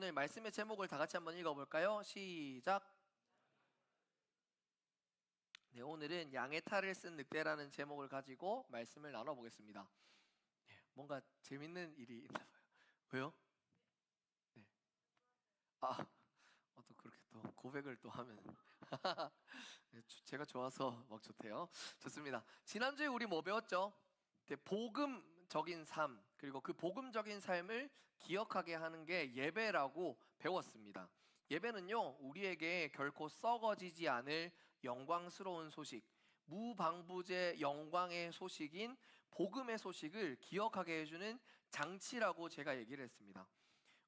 오늘 말씀의 제목을 다 같이 한번 읽어볼까요? 시작. 네, 오늘은 양의 탈을 쓴 늑대라는 제목을 가지고 말씀을 나눠보겠습니다. 뭔가 재밌는 일이 있나 봐요. 왜요? 네. 또 그렇게 또 고백을 또 하면 네, 제가 좋아서 막 좋대요. 좋습니다. 지난주에 우리 뭐 배웠죠? 네, 복음적인 삶, 그리고 그 복음적인 삶을 기억하게 하는 게 예배라고 배웠습니다. 예배는요, 우리에게 결코 썩어지지 않을 영광스러운 소식, 무방부제 영광의 소식인 복음의 소식을 기억하게 해주는 장치라고 제가 얘기를 했습니다.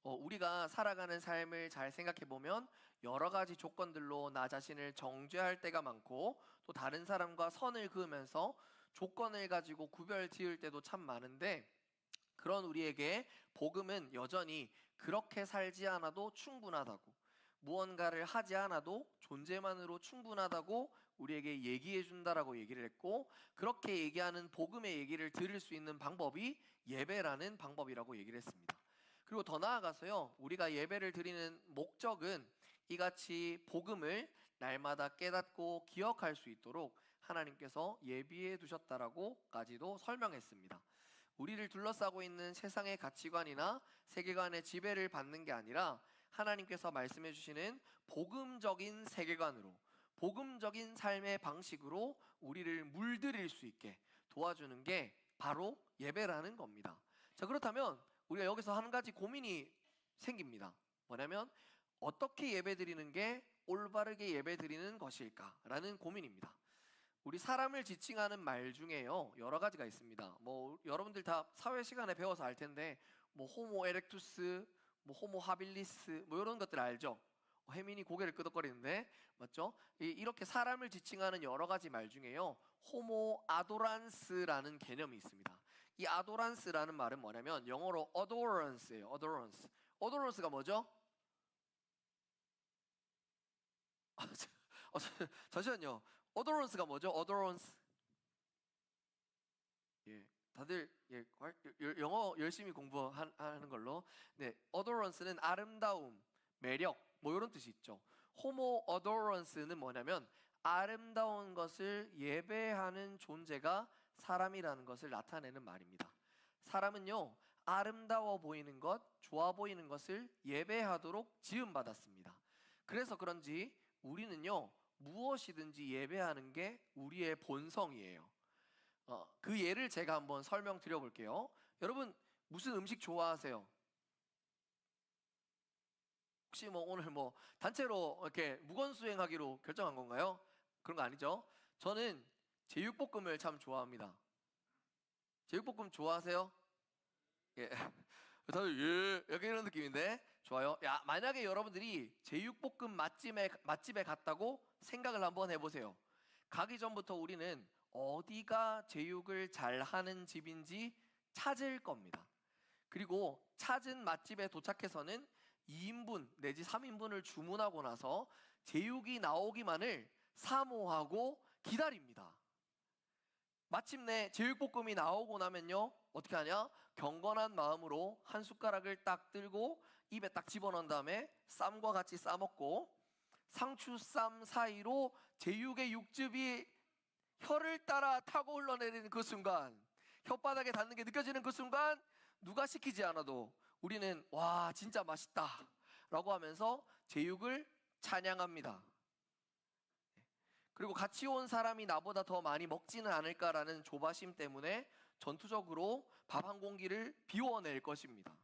우리가 살아가는 삶을 잘 생각해 보면 여러 가지 조건들로 나 자신을 정죄할 때가 많고, 또 다른 사람과 선을 그으면서 조건을 가지고 구별 지을 때도 참 많은데, 그런 우리에게 복음은 여전히 그렇게 살지 않아도 충분하다고, 무언가를 하지 않아도 존재만으로 충분하다고 우리에게 얘기해 준다라고 얘기를 했고, 그렇게 얘기하는 복음의 얘기를 들을 수 있는 방법이 예배라는 방법이라고 얘기를 했습니다. 그리고 더 나아가서요, 우리가 예배를 드리는 목적은 이같이 복음을 날마다 깨닫고 기억할 수 있도록 하나님께서 예비해 두셨다라고까지도 설명했습니다. 우리를 둘러싸고 있는 세상의 가치관이나 세계관의 지배를 받는 게 아니라 하나님께서 말씀해 주시는 복음적인 세계관으로, 복음적인 삶의 방식으로 우리를 물들일 수 있게 도와주는 게 바로 예배라는 겁니다. 자, 그렇다면 우리가 여기서 한 가지 고민이 생깁니다. 뭐냐면 어떻게 예배드리는 게 올바르게 예배드리는 것일까라는 고민입니다. 우리 사람을 지칭하는 말 중에요, 여러 가지가 있습니다. 뭐 여러분들 다 사회 시간에 배워서 알 텐데, 뭐 호모 에렉투스, 뭐 호모 하빌리스, 뭐 이런 것들 알죠? 혜민이 고개를 끄덕거리는데 맞죠? 이렇게 사람을 지칭하는 여러 가지 말 중에요, 호모 아도란스라는 개념이 있습니다. 이 아도란스라는 말은 뭐냐면 영어로 adorance예요. adorance. adorance가 뭐죠? 잠시만요. adorance가 뭐죠? adorance. 예, 다들 영어 열심히 공부하는 걸로. 네, adorance는 아름다움, 매력, 뭐 이런 뜻이 있죠. homo adorance는 뭐냐면 아름다운 것을 예배하는 존재가 사람이라는 것을 나타내는 말입니다. 사람은요, 아름다워 보이는 것, 좋아 보이는 것을 예배하도록 지음받았습니다. 그래서 그런지 우리는요, 무엇이든지 예배하는 게 우리의 본성이에요. 그 예를 제가 한번 설명드려 볼게요. 여러분, 무슨 음식 좋아하세요? 혹시 뭐 오늘 뭐 단체로 이렇게 무건수행하기로 결정한 건가요? 그런 거 아니죠? 저는 제육볶음을 참 좋아합니다. 제육볶음 좋아하세요? 예. 다들 예, 약간 이런 느낌인데 좋아요. 야, 만약에 여러분들이 제육볶음 맛집에 갔다고 생각을 한번 해보세요. 가기 전부터 우리는 어디가 제육을 잘 하는 집인지 찾을 겁니다. 그리고 찾은 맛집에 도착해서는 2인분 내지 3인분을 주문하고 나서 제육이 나오기만을 사모하고 기다립니다. 마침내 제육볶음이 나오고 나면요, 어떻게 하냐? 경건한 마음으로 한 숟가락을 딱 들고 입에 딱 집어넣은 다음에 쌈과 같이 싸먹고, 상추쌈 사이로 제육의 육즙이 혀를 따라 타고 흘러내리는 그 순간, 혓바닥에 닿는 게 느껴지는 그 순간, 누가 시키지 않아도 우리는 와, 진짜 맛있다 라고 하면서 제육을 찬양합니다. 그리고 같이 온 사람이 나보다 더 많이 먹지는 않을까라는 조바심 때문에 전투적으로 밥 한 공기를 비워낼 것입니다.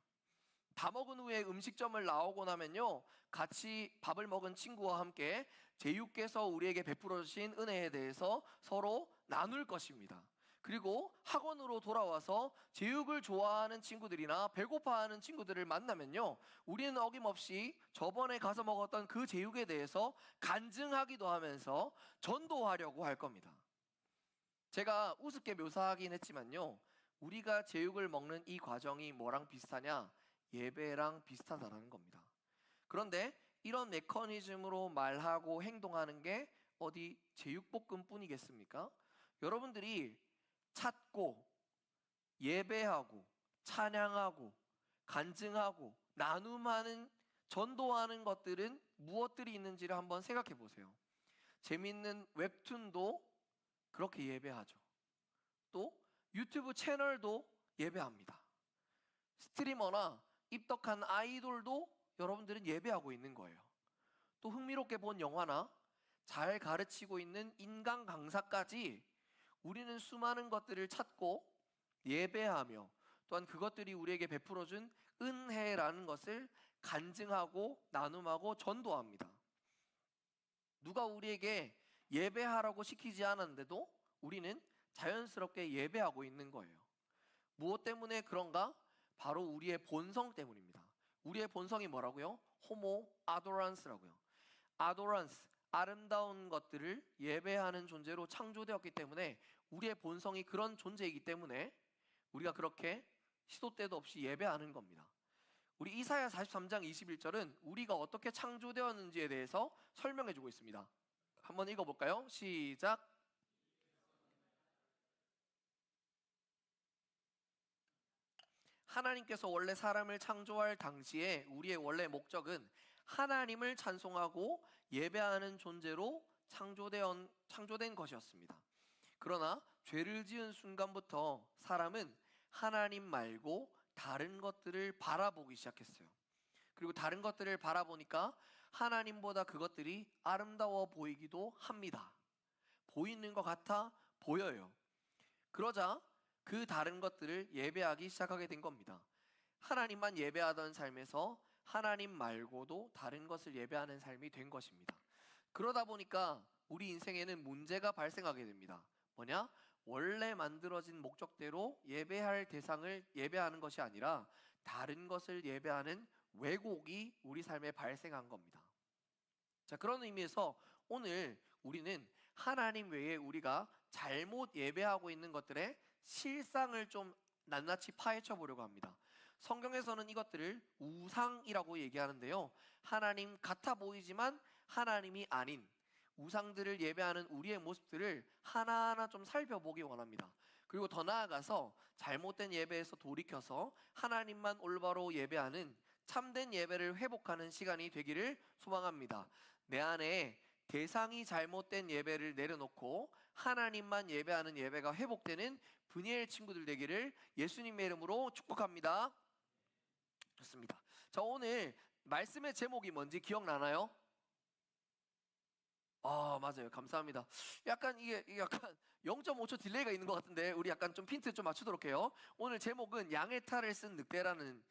다 먹은 후에 음식점을 나오고 나면요, 같이 밥을 먹은 친구와 함께 제육께서 우리에게 베풀어 주신 은혜에 대해서 서로 나눌 것입니다. 그리고 학원으로 돌아와서 제육을 좋아하는 친구들이나 배고파하는 친구들을 만나면요, 우리는 어김없이 저번에 가서 먹었던 그 제육에 대해서 간증하기도 하면서 전도하려고 할 겁니다. 제가 우습게 묘사하긴 했지만요, 우리가 제육을 먹는 이 과정이 뭐랑 비슷하냐? 예배랑 비슷하다는 겁니다. 그런데 이런 메커니즘으로 말하고 행동하는 게 어디 제육볶음 뿐이겠습니까? 여러분들이 찾고 예배하고 찬양하고 간증하고 나눔하는 전도하는 것들은 무엇들이 있는지를 한번 생각해 보세요. 재밌는 웹툰도 그렇게 예배하죠. 또 유튜브 채널도 예배합니다. 스트리머나 입덕한 아이돌도 여러분들은 예배하고 있는 거예요. 또 흥미롭게 본 영화나 잘 가르치고 있는 인간 강사까지 우리는 수많은 것들을 찾고 예배하며 또한 그것들이 우리에게 베풀어준 은혜라는 것을 간증하고 나눔하고 전도합니다. 누가 우리에게 예배하라고 시키지 않았는데도 우리는 자연스럽게 예배하고 있는 거예요. 무엇 때문에 그런가? 바로 우리의 본성 때문입니다. 우리의 본성이 뭐라고요? 호모 아도란스라고요. 아도란스, 아름다운 것들을 예배하는 존재로 창조되었기 때문에 우리의 본성이 그런 존재이기 때문에 우리가 그렇게 시도 때도 없이 예배하는 겁니다. 우리 이사야 43장 21절은 우리가 어떻게 창조되었는지에 대해서 설명해 주고 있습니다. 한번 읽어볼까요? 시작. 하나님께서 원래 사람을 창조할 당시에 우리의 원래 목적은 하나님을 찬송하고 예배하는 존재로 창조된 것이었습니다. 그러나 죄를 지은 순간부터 사람은 하나님 말고 다른 것들을 바라보기 시작했어요. 그리고 다른 것들을 바라보니까 하나님보다 그것들이 아름다워 보이기도 합니다. 보이는 것 같아 보여요. 그러자 그 다른 것들을 예배하기 시작하게 된 겁니다. 하나님만 예배하던 삶에서 하나님 말고도 다른 것을 예배하는 삶이 된 것입니다. 그러다 보니까 우리 인생에는 문제가 발생하게 됩니다. 뭐냐? 원래 만들어진 목적대로 예배할 대상을 예배하는 것이 아니라 다른 것을 예배하는 왜곡이 우리 삶에 발생한 겁니다. 자, 그런 의미에서 오늘 우리는 하나님 외에 우리가 잘못 예배하고 있는 것들의 실상을 좀 낱낱이 파헤쳐 보려고 합니다. 성경에서는 이것들을 우상이라고 얘기하는데요. 하나님 같아 보이지만 하나님이 아닌 우상들을 예배하는 우리의 모습들을 하나하나 좀 살펴보기 원합니다. 그리고 더 나아가서 잘못된 예배에서 돌이켜서 하나님만 올바로 예배하는 참된 예배를 회복하는 시간이 되기를 소망합니다. 내 안에 대상이 잘못된 예배를 내려놓고 하나님만 예배하는 예배가 회복되는 브니엘 친구들 되기를 예수님의 이름으로 축복합니다. 좋습니다. 자, 오늘 말씀의 제목이 뭔지 기억나나요? 맞아요. 감사합니다. 약간 이게 약간 0.5초 딜레이가 있는 것 같은데 우리 약간 좀 핀트 좀 맞추도록 해요. 오늘 제목은 양의 탈을 쓴 늑대라는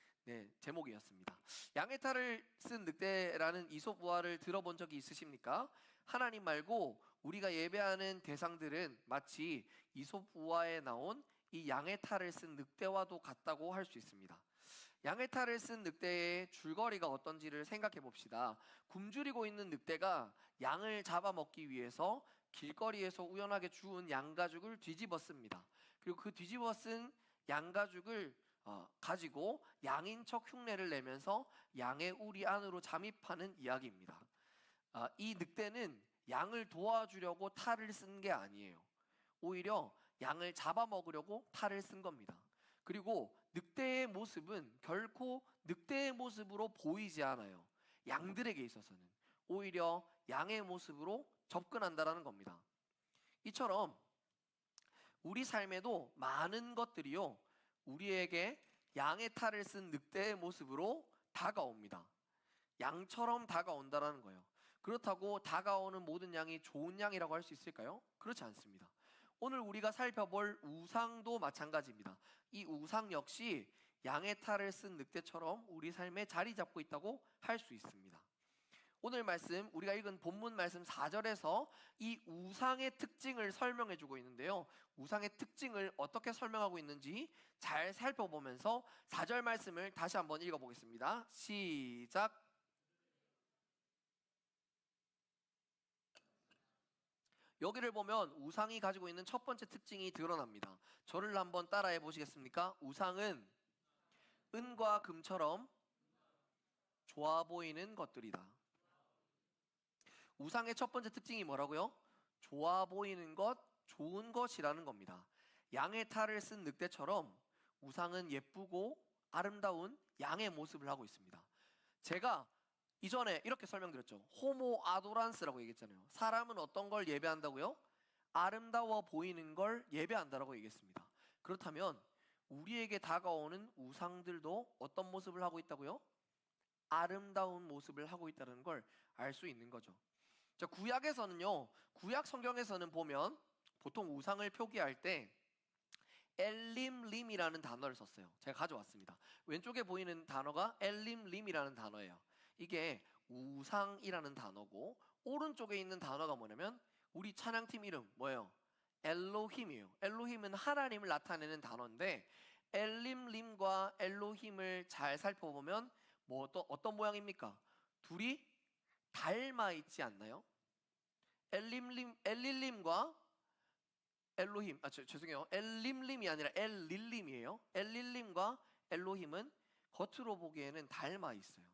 제목이었습니다. 양의 탈을 쓴 늑대라는 이솝 우화를 들어본 적이 있으십니까? 하나님 말고 우리가 예배하는 대상들은 마치 이솝 우화에 나온 이 양의 탈을 쓴 늑대와도 같다고 할 수 있습니다. 양의 탈을 쓴 늑대의 줄거리가 어떤지를 생각해 봅시다. 굶주리고 있는 늑대가 양을 잡아먹기 위해서 길거리에서 우연하게 주운 양가죽을 뒤집었습니다. 그리고 그 뒤집어 쓴 양가죽을 가지고 양인 척 흉내를 내면서 양의 우리 안으로 잠입하는 이야기입니다. 이 늑대는 양을 도와주려고 탈을 쓴 게 아니에요. 오히려 양을 잡아먹으려고 탈을 쓴 겁니다. 그리고 늑대의 모습은 결코 늑대의 모습으로 보이지 않아요. 양들에게 있어서는 오히려 양의 모습으로 접근한다라는 겁니다. 이처럼 우리 삶에도 많은 것들이요 우리에게 양의 탈을 쓴 늑대의 모습으로 다가옵니다. 양처럼 다가온다라는 거예요. 그렇다고 다가오는 모든 양이 좋은 양이라고 할 수 있을까요? 그렇지 않습니다. 오늘 우리가 살펴볼 우상도 마찬가지입니다. 이 우상 역시 양의 탈을 쓴 늑대처럼 우리 삶에 자리 잡고 있다고 할 수 있습니다. 오늘 말씀 우리가 읽은 본문 말씀 4절에서 이 우상의 특징을 설명해 주고 있는데요. 우상의 특징을 어떻게 설명하고 있는지 잘 살펴보면서 4절 말씀을 다시 한번 읽어보겠습니다. 시작. 여기를 보면 우상이 가지고 있는 첫 번째 특징이 드러납니다. 저를 한번 따라해 보시겠습니까? 우상은 은과 금처럼 좋아 보이는 것들이다. 우상의 첫 번째 특징이 뭐라고요? 좋아 보이는 것, 좋은 것이라는 겁니다. 양의 탈을 쓴 늑대처럼 우상은 예쁘고 아름다운 양의 모습을 하고 있습니다. 제가 이전에 이렇게 설명드렸죠. 호모 아도란스라고 얘기했잖아요. 사람은 어떤 걸 예배한다고요? 아름다워 보이는 걸 예배한다라고 얘기했습니다. 그렇다면 우리에게 다가오는 우상들도 어떤 모습을 하고 있다고요? 아름다운 모습을 하고 있다는 걸 알 수 있는 거죠. 자, 구약에서는요, 구약 성경에서는 보면 보통 우상을 표기할 때 엘림림이라는 단어를 썼어요. 제가 가져왔습니다. 왼쪽에 보이는 단어가 엘림림이라는 단어예요. 이게 우상이라는 단어고, 오른쪽에 있는 단어가 뭐냐면 우리 찬양팀 이름 뭐예요? 엘로힘이에요. 엘로힘은 하나님을 나타내는 단어인데, 엘림림과 엘로힘을 잘 살펴보면 어떤 모양입니까? 둘이 닮아 있지 않나요? 엘릴림과 엘로힘, 죄송해요. 엘림림이 아니라 엘릴림이에요. 엘릴림과 엘로힘은 겉으로 보기에는 닮아 있어요.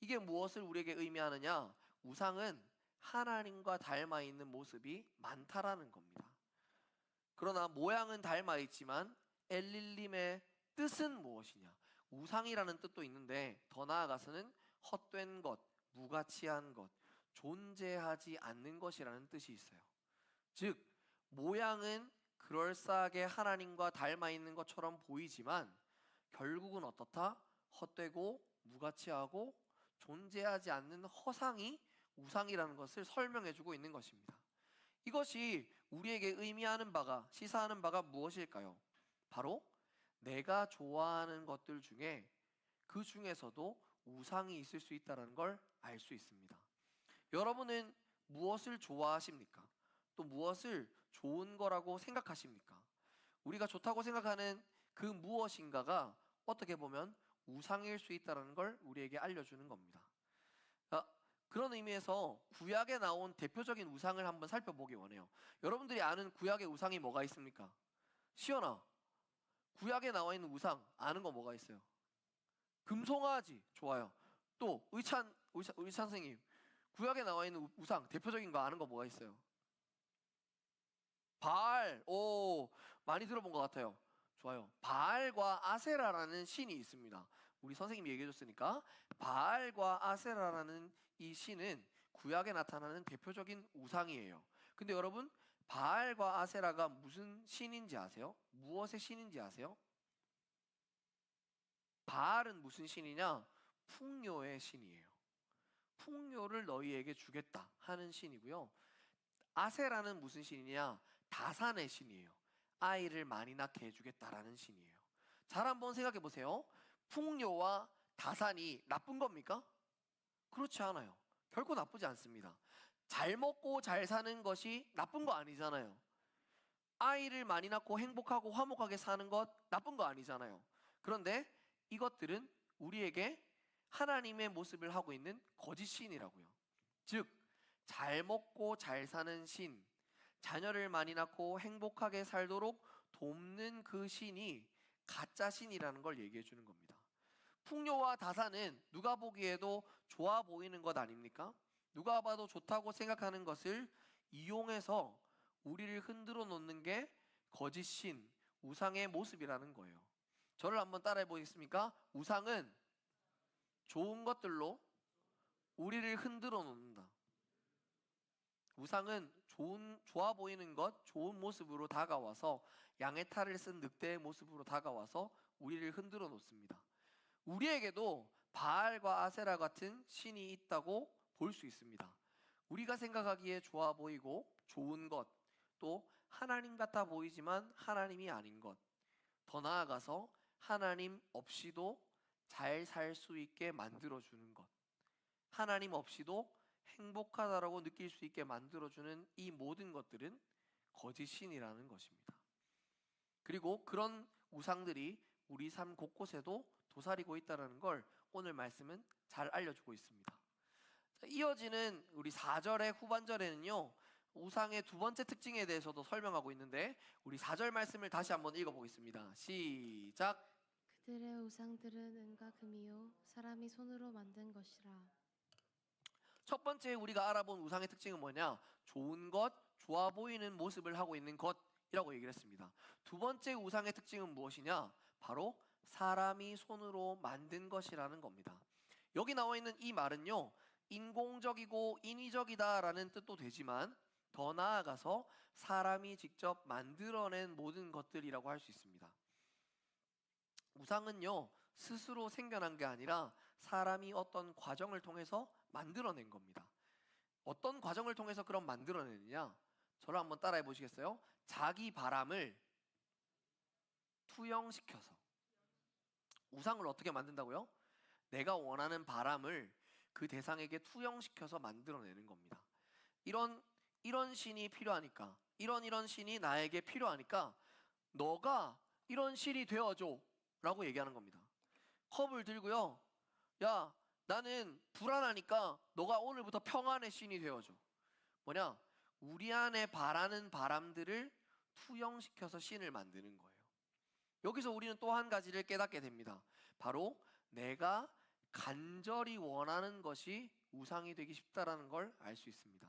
이게 무엇을 우리에게 의미하느냐? 우상은 하나님과 닮아 있는 모습이 많다라는 겁니다. 그러나 모양은 닮아 있지만 엘릴림의 뜻은 무엇이냐? 우상이라는 뜻도 있는데 더 나아가서는 헛된 것, 무가치한 것, 존재하지 않는 것이라는 뜻이 있어요. 즉 모양은 그럴싸하게 하나님과 닮아 있는 것처럼 보이지만 결국은 어떻다? 헛되고 무가치하고 존재하지 않는 허상이 우상이라는 것을 설명해주고 있는 것입니다. 이것이 우리에게 의미하는 바가, 시사하는 바가 무엇일까요? 바로 내가 좋아하는 것들 중에 그 중에서도 우상이 있을 수 있다는 걸 알 수 있습니다. 여러분은 무엇을 좋아하십니까? 또 무엇을 좋은 거라고 생각하십니까? 우리가 좋다고 생각하는 그 무엇인가가 어떻게 보면 우상일 수 있다는 걸 우리에게 알려주는 겁니다. 그런 의미에서 구약에 나온 대표적인 우상을 한번 살펴보기 원해요. 여러분들이 아는 구약의 우상이 뭐가 있습니까? 시연아, 구약에 나와 있는 우상 아는 거 뭐가 있어요? 금송아지. 좋아요. 또 의찬 선생님, 구약에 나와 있는 우상 대표적인 거 아는 거 뭐가 있어요? 바알. 오, 많이 들어본 것 같아요. 좋아요. 바알과 아세라라는 신이 있습니다. 우리 선생님이 얘기해 줬으니까 바알과 아세라라는 이 신은 구약에 나타나는 대표적인 우상이에요. 근데 여러분, 바알과 아세라가 무슨 신인지 아세요? 무엇의 신인지 아세요? 바알은 무슨 신이냐? 풍요의 신이에요. 풍요를 너희에게 주겠다 하는 신이고요. 아세라는 무슨 신이냐? 다산의 신이에요. 아이를 많이 낳게 해주겠다라는 신이에요. 잘 한번 생각해 보세요. 풍요와 다산이 나쁜 겁니까? 그렇지 않아요. 결코 나쁘지 않습니다. 잘 먹고 잘 사는 것이 나쁜 거 아니잖아요. 아이를 많이 낳고 행복하고 화목하게 사는 것 나쁜 거 아니잖아요. 그런데 이것들은 우리에게 하나님의 모습을 하고 있는 거짓 신이라고요. 즉, 잘 먹고 잘 사는 신, 자녀를 많이 낳고 행복하게 살도록 돕는 그 신이 가짜 신이라는 걸 얘기해 주는 겁니다. 풍요와 다산은 누가 보기에도 좋아 보이는 것 아닙니까? 누가 봐도 좋다고 생각하는 것을 이용해서 우리를 흔들어 놓는 게 거짓 신, 우상의 모습이라는 거예요. 저를 한번 따라해 보겠습니까? 우상은 좋은 것들로 우리를 흔들어 놓는다. 우상은 좋아 보이는 것, 좋은 모습으로 다가와서 양의 탈을 쓴 늑대의 모습으로 다가와서 우리를 흔들어 놓습니다. 우리에게도 바알과 아세라 같은 신이 있다고 볼 수 있습니다. 우리가 생각하기에 좋아 보이고 좋은 것, 또 하나님 같아 보이지만 하나님이 아닌 것, 더 나아가서 하나님 없이도 잘 살 수 있게 만들어주는 것, 하나님 없이도 행복하다라고 느낄 수 있게 만들어주는 이 모든 것들은 거짓 신이라는 것입니다. 그리고 그런 우상들이 우리 삶 곳곳에도 도사리고 있다는 걸 오늘 말씀은 잘 알려주고 있습니다. 이어지는 우리 4절의 후반절에는요, 우상의 두 번째 특징에 대해서도 설명하고 있는데, 우리 4절 말씀을 다시 한번 읽어보겠습니다. 시작. 그들의 우상들은 은과 금이요 사람이 손으로 만든 것이라. 첫 번째 우리가 알아본 우상의 특징은 뭐냐? 좋은 것, 좋아 보이는 모습을 하고 있는 것이라고 얘기를 했습니다. 두 번째 우상의 특징은 무엇이냐? 바로 사람이 손으로 만든 것이라는 겁니다. 여기 나와 있는 이 말은요, 인공적이고 인위적이다라는 뜻도 되지만 더 나아가서 사람이 직접 만들어낸 모든 것들이라고 할 수 있습니다. 우상은요, 스스로 생겨난 게 아니라 사람이 어떤 과정을 통해서 만들어낸 겁니다. 어떤 과정을 통해서 그럼 만들어내느냐? 저를 한번 따라해 보시겠어요? 자기 바람을 투영시켜서. 우상을 어떻게 만든다고요? 내가 원하는 바람을 그 대상에게 투영시켜서 만들어내는 겁니다. 이런 신이 필요하니까, 이런 신이 나에게 필요하니까 너가 이런 신이 되어줘 라고 얘기하는 겁니다. 컵을 들고요, 야, 나는 불안하니까 너가 오늘부터 평안의 신이 되어줘. 뭐냐? 우리 안에 바라는 바람들을 투영시켜서 신을 만드는 거예요. 여기서 우리는 또 한 가지를 깨닫게 됩니다. 바로 내가 간절히 원하는 것이 우상이 되기 쉽다라는 걸 알 수 있습니다.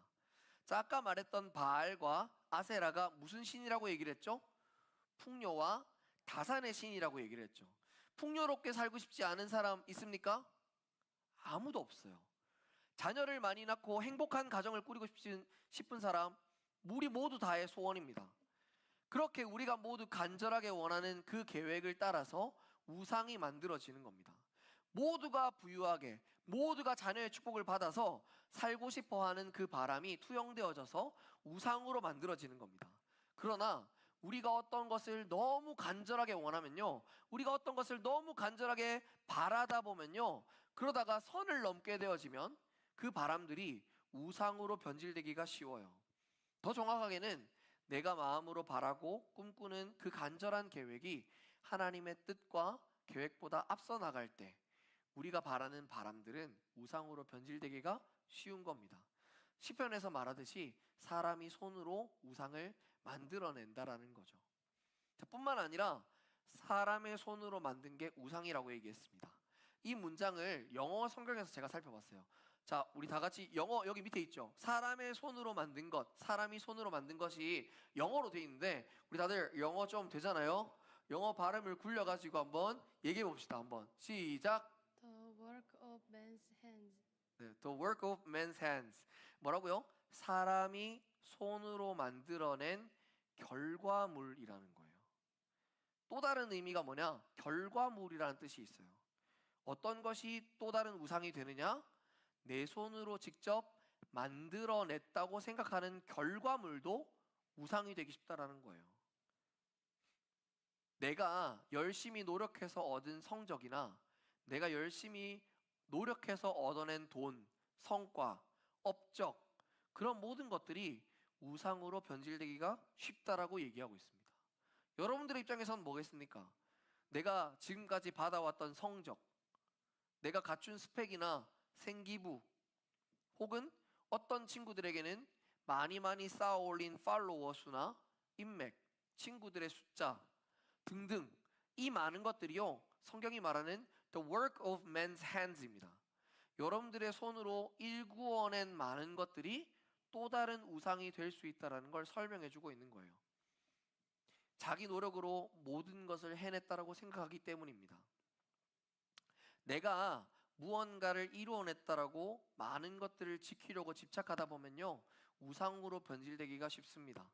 자, 아까 말했던 바알과 아세라가 무슨 신이라고 얘기를 했죠? 풍요와 다산의 신이라고 얘기를 했죠. 풍요롭게 살고 싶지 않은 사람 있습니까? 아무도 없어요. 자녀를 많이 낳고 행복한 가정을 꾸리고 싶은 사람, 우리 모두 다의 소원입니다. 그렇게 우리가 모두 간절하게 원하는 그 계획을 따라서 우상이 만들어지는 겁니다. 모두가 부유하게, 모두가 자녀의 축복을 받아서 살고 싶어 하는 그 바람이 투영되어져서 우상으로 만들어지는 겁니다. 그러나 우리가 어떤 것을 너무 간절하게 원하면요, 우리가 어떤 것을 너무 간절하게 바라다 보면요, 그러다가 선을 넘게 되어지면 그 바람들이 우상으로 변질되기가 쉬워요. 더 정확하게는 내가 마음으로 바라고 꿈꾸는 그 간절한 계획이 하나님의 뜻과 계획보다 앞서 나갈 때 우리가 바라는 바람들은 우상으로 변질되기가 쉬운 겁니다. 시편에서 말하듯이 사람이 손으로 우상을 만들어낸다라는 거죠. 뿐만 아니라 사람의 손으로 만든 게 우상이라고 얘기했습니다. 이 문장을 영어 성경에서 제가 살펴봤어요. 자, 우리 다 같이 영어 여기 밑에 있죠. 사람의 손으로 만든 것, 사람이 손으로 만든 것이 영어로 돼 있는데 우리 다들 영어 좀 되잖아요. 영어 발음을 굴려가지고 한번 얘기해 봅시다. 한번 시작. The work of man's hands. 네, The work of man's hands. 뭐라고요? 사람이 손으로 만들어낸 결과물이라는 거예요. 또 다른 의미가 뭐냐? 결과물이라는 뜻이 있어요. 어떤 것이 또 다른 우상이 되느냐? 내 손으로 직접 만들어냈다고 생각하는 결과물도 우상이 되기 쉽다라는 거예요. 내가 열심히 노력해서 얻은 성적이나 내가 열심히 노력해서 얻어낸 돈, 성과, 업적, 그런 모든 것들이 우상으로 변질되기가 쉽다라고 얘기하고 있습니다. 여러분들의 입장에선 뭐겠습니까? 내가 지금까지 받아왔던 성적, 내가 갖춘 스펙이나 생기부, 혹은 어떤 친구들에게는 많이 쌓아 올린 팔로워 수나 인맥, 친구들의 숫자 등등, 이 많은 것들이요, 성경이 말하는 the work of man's hands입니다. 여러분들의 손으로 일구어낸 많은 것들이 또 다른 우상이 될 수 있다는 걸 설명해 주고 있는 거예요. 자기 노력으로 모든 것을 해냈다라고 생각하기 때문입니다. 내가 무언가를 이루어냈다라고 많은 것들을 지키려고 집착하다 보면요, 우상으로 변질되기가 쉽습니다.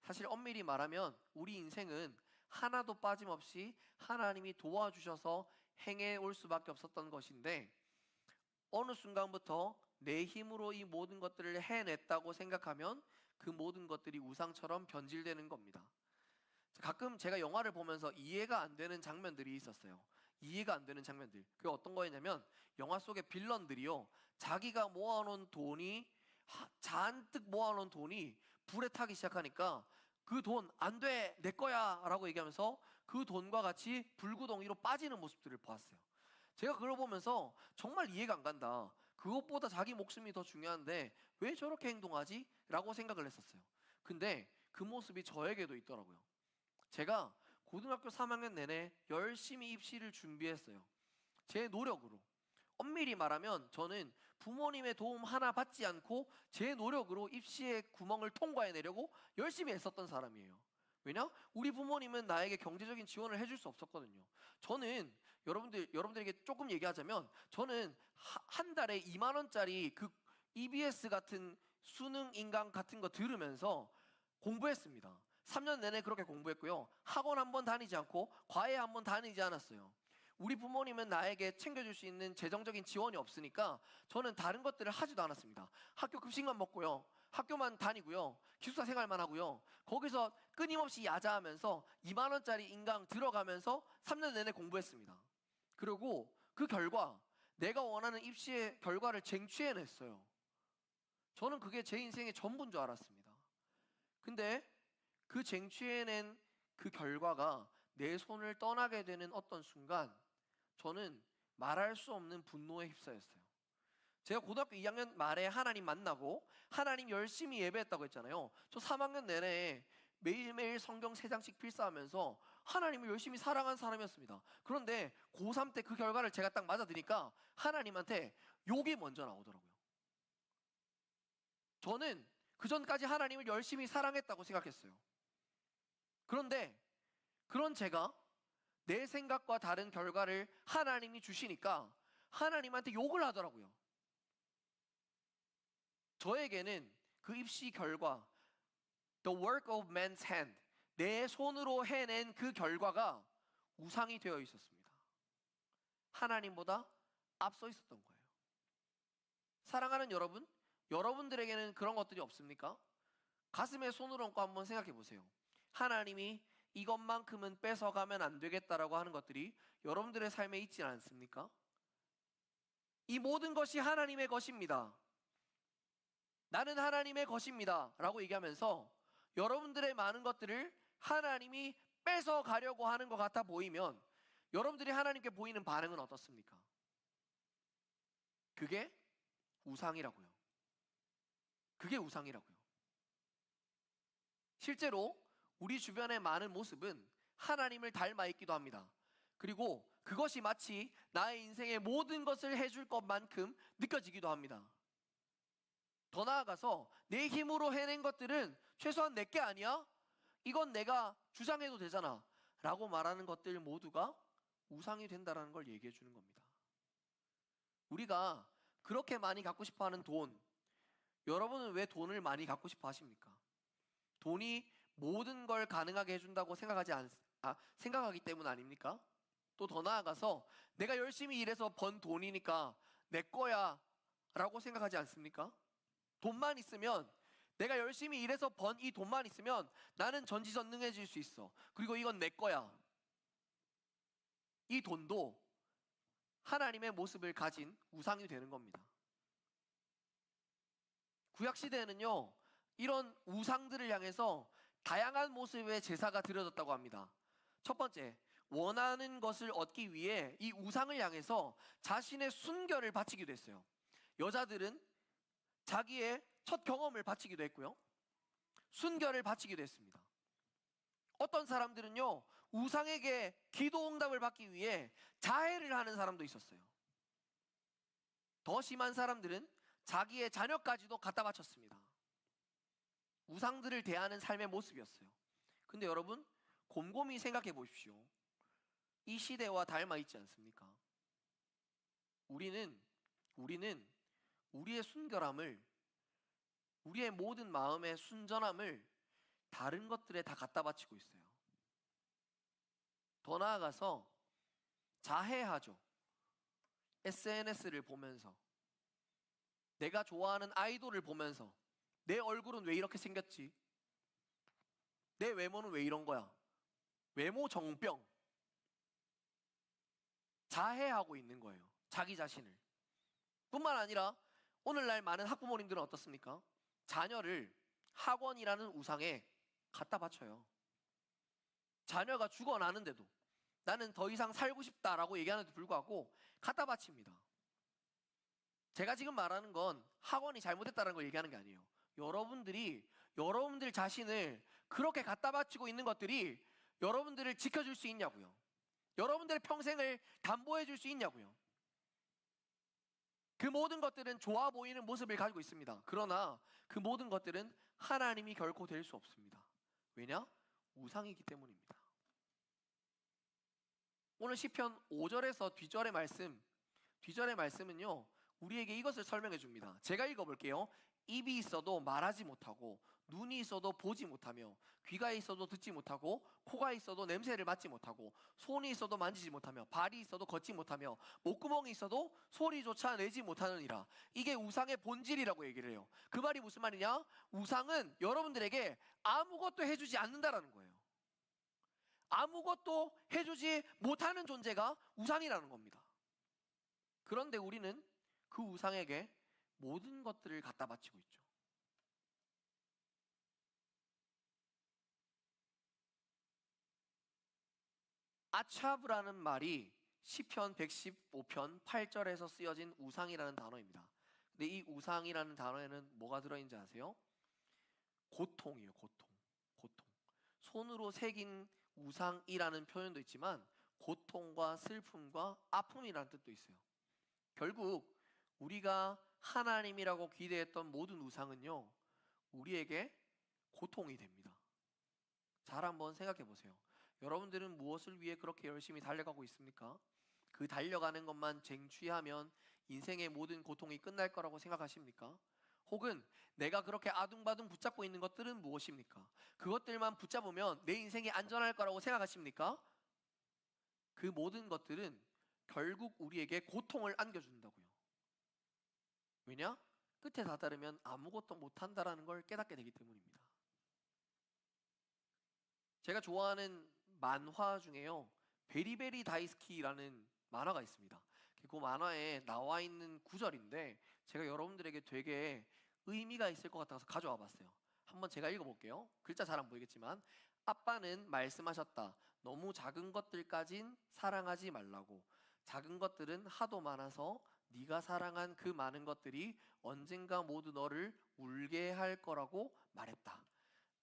사실 엄밀히 말하면 우리 인생은 하나도 빠짐없이 하나님이 도와주셔서 행해 올 수밖에 없었던 것인데 어느 순간부터 내 힘으로 이 모든 것들을 해냈다고 생각하면 그 모든 것들이 우상처럼 변질되는 겁니다. 가끔 제가 영화를 보면서 이해가 안 되는 장면들이 있었어요. 이해가 안 되는 장면들. 그게 어떤 거였냐면 영화 속의 빌런들이요, 자기가 모아놓은 돈이 잔뜩 모아놓은 돈이 불에 타기 시작하니까 그 돈 안 돼, 내 거야 라고 얘기하면서 그 돈과 같이 불구덩이로 빠지는 모습들을 보았어요. 제가 그걸 보면서 정말 이해가 안 간다. 그것보다 자기 목숨이 더 중요한데 왜 저렇게 행동하지? 라고 생각을 했었어요. 근데 그 모습이 저에게도 있더라고요. 제가 고등학교 3학년 내내 열심히 입시를 준비했어요. 제 노력으로. 엄밀히 말하면 저는 부모님의 도움 하나 받지 않고 제 노력으로 입시의 구멍을 통과해내려고 열심히 애썼던 사람이에요. 왜냐? 우리 부모님은 나에게 경제적인 지원을 해줄 수 없었거든요. 저는 여러분들에게 조금 얘기하자면 저는 한 달에 2만 원짜리 그 EBS 같은 수능 인강 같은 거 들으면서 공부했습니다. 3년 내내 그렇게 공부했고요. 학원 한 번 다니지 않고 과외 한 번 다니지 않았어요. 우리 부모님은 나에게 챙겨줄 수 있는 재정적인 지원이 없으니까 저는 다른 것들을 하지도 않았습니다. 학교 급식만 먹고요. 학교만 다니고요. 기숙사 생활만 하고요. 거기서 끊임없이 야자하면서 2만 원짜리 인강 들어가면서 3년 내내 공부했습니다. 그리고 그 결과 내가 원하는 입시의 결과를 쟁취해냈어요. 저는 그게 제 인생의 전부인 줄 알았습니다. 근데 그 쟁취해낸 그 결과가 내 손을 떠나게 되는 어떤 순간 저는 말할 수 없는 분노에 휩싸였어요. 제가 고등학교 2학년 말에 하나님 만나고 하나님 열심히 예배했다고 했잖아요. 저 3학년 내내 매일매일 성경 3장씩 필사하면서 하나님을 열심히 사랑한 사람이었습니다. 그런데 고3 때 그 결과를 제가 딱 맞아드니까 하나님한테 욕이 먼저 나오더라고요. 저는 그 전까지 하나님을 열심히 사랑했다고 생각했어요. 그런데 그런 제가 내 생각과 다른 결과를 하나님이 주시니까 하나님한테 욕을 하더라고요. 저에게는 그 입시 결과, the work of man's hand, 내 손으로 해낸 그 결과가 우상이 되어 있었습니다. 하나님보다 앞서 있었던 거예요. 사랑하는 여러분, 여러분들에게는 그런 것들이 없습니까? 가슴에 손을 얹고 한번 생각해 보세요. 하나님이 이것만큼은 뺏어가면 안 되겠다라고 하는 것들이 여러분들의 삶에 있지 않습니까? 이 모든 것이 하나님의 것입니다. 나는 하나님의 것입니다 라고 얘기하면서 여러분들의 많은 것들을 하나님이 뺏어가려고 하는 것 같아 보이면 여러분들이 하나님께 보이는 반응은 어떻습니까? 그게 우상이라고요. 그게 우상이라고요. 실제로 우리 주변의 많은 모습은 하나님을 닮아 있기도 합니다. 그리고 그것이 마치 나의 인생의 모든 것을 해줄 것만큼 느껴지기도 합니다. 더 나아가서 내 힘으로 해낸 것들은 최소한 내게 아니야? 이건 내가 주장해도 되잖아 라고 말하는 것들 모두가 우상이 된다는 걸 얘기해 주는 겁니다. 우리가 그렇게 많이 갖고 싶어하는 돈, 여러분은 왜 돈을 많이 갖고 싶어 하십니까? 돈이 모든 걸 가능하게 해준다고 생각하기 때문 아닙니까? 또 더 나아가서 내가 열심히 일해서 번 돈이니까 내 거야 라고 생각하지 않습니까? 돈만 있으면, 내가 열심히 일해서 번 이 돈만 있으면 나는 전지전능해질 수 있어. 그리고 이건 내 거야. 이 돈도 하나님의 모습을 가진 우상이 되는 겁니다. 구약시대에는요, 이런 우상들을 향해서 다양한 모습의 제사가 드려졌다고 합니다. 첫 번째, 원하는 것을 얻기 위해 이 우상을 향해서 자신의 순결을 바치기도 했어요. 여자들은 자기의 첫 경험을 바치기도 했고요. 순결을 바치기도 했습니다. 어떤 사람들은요, 우상에게 기도 응답을 받기 위해 자해를 하는 사람도 있었어요. 더 심한 사람들은 자기의 자녀까지도 갖다 바쳤습니다. 우상들을 대하는 삶의 모습이었어요. 근데 여러분, 곰곰이 생각해 보십시오. 이 시대와 닮아 있지 않습니까? 우리는 우리의 순결함을, 우리의 모든 마음의 순전함을 다른 것들에 다 갖다 바치고 있어요. 더 나아가서 자해하죠. SNS를 보면서, 내가 좋아하는 아이돌을 보면서 내 얼굴은 왜 이렇게 생겼지? 내 외모는 왜 이런 거야? 외모 정병. 자해하고 있는 거예요. 자기 자신을. 뿐만 아니라 오늘날 많은 학부모님들은 어떻습니까? 자녀를 학원이라는 우상에 갖다 바쳐요. 자녀가 죽어나는데도 나는 더 이상 살고 싶다라고 얘기하는데도 불구하고 갖다 바칩니다. 제가 지금 말하는 건 학원이 잘못했다는 걸 얘기하는 게 아니에요. 여러분들 자신을 그렇게 갖다 바치고 있는 것들이 여러분들을 지켜줄 수 있냐고요. 여러분들의 평생을 담보해 줄 수 있냐고요. 그 모든 것들은 좋아 보이는 모습을 가지고 있습니다. 그러나 그 모든 것들은 하나님이 결코 될 수 없습니다. 왜냐? 우상이기 때문입니다. 오늘 시편 5절에서 뒤절의 말씀은요, 우리에게 이것을 설명해 줍니다. 제가 읽어볼게요. 입이 있어도 말하지 못하고, 눈이 있어도 보지 못하며, 귀가 있어도 듣지 못하고, 코가 있어도 냄새를 맡지 못하고, 손이 있어도 만지지 못하며, 발이 있어도 걷지 못하며, 목구멍이 있어도 소리조차 내지 못하느니라. 이게 우상의 본질이라고 얘기를 해요. 그 말이 무슨 말이냐? 우상은 여러분들에게 아무것도 해주지 않는다라는 거예요. 아무것도 해주지 못하는 존재가 우상이라는 겁니다. 그런데 우리는 그 우상에게 모든 것들을 갖다 바치고 있죠. 아차브라는 말이 시편 115편 8절에서 쓰여진 우상이라는 단어입니다. 근데 이 우상이라는 단어에는 뭐가 들어있는지 아세요? 고통이에요. 고통. 손으로 새긴 우상이라는 표현도 있지만 고통과 슬픔과 아픔이라는 뜻도 있어요. 결국 우리가 하나님이라고 기대했던 모든 우상은요, 우리에게 고통이 됩니다. 잘 한번 생각해 보세요. 여러분들은 무엇을 위해 그렇게 열심히 달려가고 있습니까? 그 달려가는 것만 쟁취하면 인생의 모든 고통이 끝날 거라고 생각하십니까? 혹은 내가 그렇게 아둥바둥 붙잡고 있는 것들은 무엇입니까? 그것들만 붙잡으면 내 인생이 안전할 거라고 생각하십니까? 그 모든 것들은 결국 우리에게 고통을 안겨준다고요. 왜냐? 끝에 다다르면 아무것도 못한다라는 걸 깨닫게 되기 때문입니다. 제가 좋아하는 만화 중에요, 베리베리 다이스키라는 만화가 있습니다. 그 만화에 나와 있는 구절인데 제가 여러분들에게 되게 의미가 있을 것 같아서 가져와 봤어요. 한번 제가 읽어볼게요. 글자 잘 안 보이겠지만, 아빠는 말씀하셨다. 너무 작은 것들까진 사랑하지 말라고. 작은 것들은 하도 많아서 네가 사랑한 그 많은 것들이 언젠가 모두 너를 울게 할 거라고 말했다.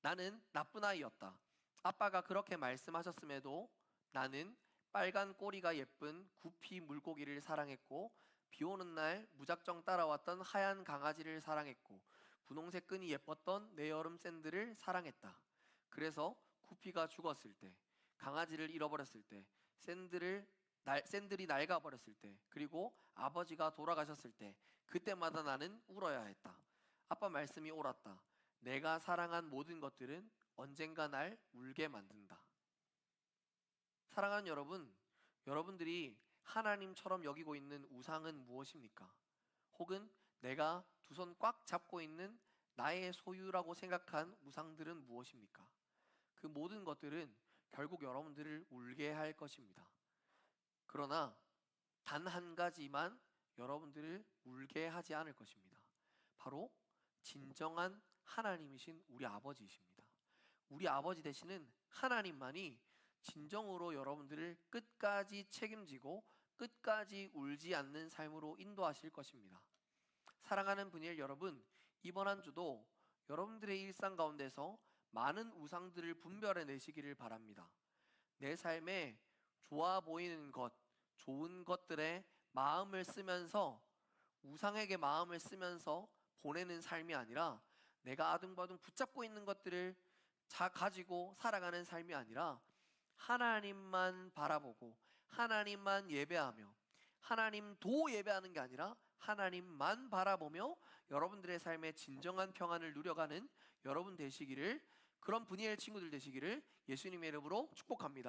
나는 나쁜 아이였다. 아빠가 그렇게 말씀하셨음에도 나는 빨간 꼬리가 예쁜 구피 물고기를 사랑했고, 비 오는 날 무작정 따라왔던 하얀 강아지를 사랑했고, 분홍색 끈이 예뻤던 내 여름 샌들을 사랑했다. 그래서 구피가 죽었을 때, 강아지를 잃어버렸을 때, 샌들이 낡아버렸을 때, 그리고 아버지가 돌아가셨을 때, 그때마다 나는 울어야 했다. 아빠 말씀이 옳았다. 내가 사랑한 모든 것들은 언젠가 날 울게 만든다. 사랑하는 여러분, 여러분들이 하나님처럼 여기고 있는 우상은 무엇입니까? 혹은 내가 두 손 꽉 잡고 있는 나의 소유라고 생각한 우상들은 무엇입니까? 그 모든 것들은 결국 여러분들을 울게 할 것입니다. 그러나 단 한 가지만 여러분들을 울게 하지 않을 것입니다. 바로 진정한 하나님이신 우리 아버지이십니다. 우리 아버지 되시는 하나님만이 진정으로 여러분들을 끝까지 책임지고 끝까지 울지 않는 삶으로 인도하실 것입니다. 사랑하는 분이엘 여러분, 이번 한 주도 여러분들의 일상 가운데서 많은 우상들을 분별해 내시기를 바랍니다. 내 삶에 좋아 보이는 것, 좋은 것들에 마음을 쓰면서, 우상에게 마음을 쓰면서 보내는 삶이 아니라, 내가 아둥바둥 붙잡고 있는 것들을 가지고 살아가는 삶이 아니라 하나님만 바라보고 하나님만 예배하며, 하나님도 예배하는 게 아니라 하나님만 바라보며 여러분들의 삶에 진정한 평안을 누려가는 여러분 되시기를, 그런 분이엘 친구들 되시기를 예수님의 이름으로 축복합니다.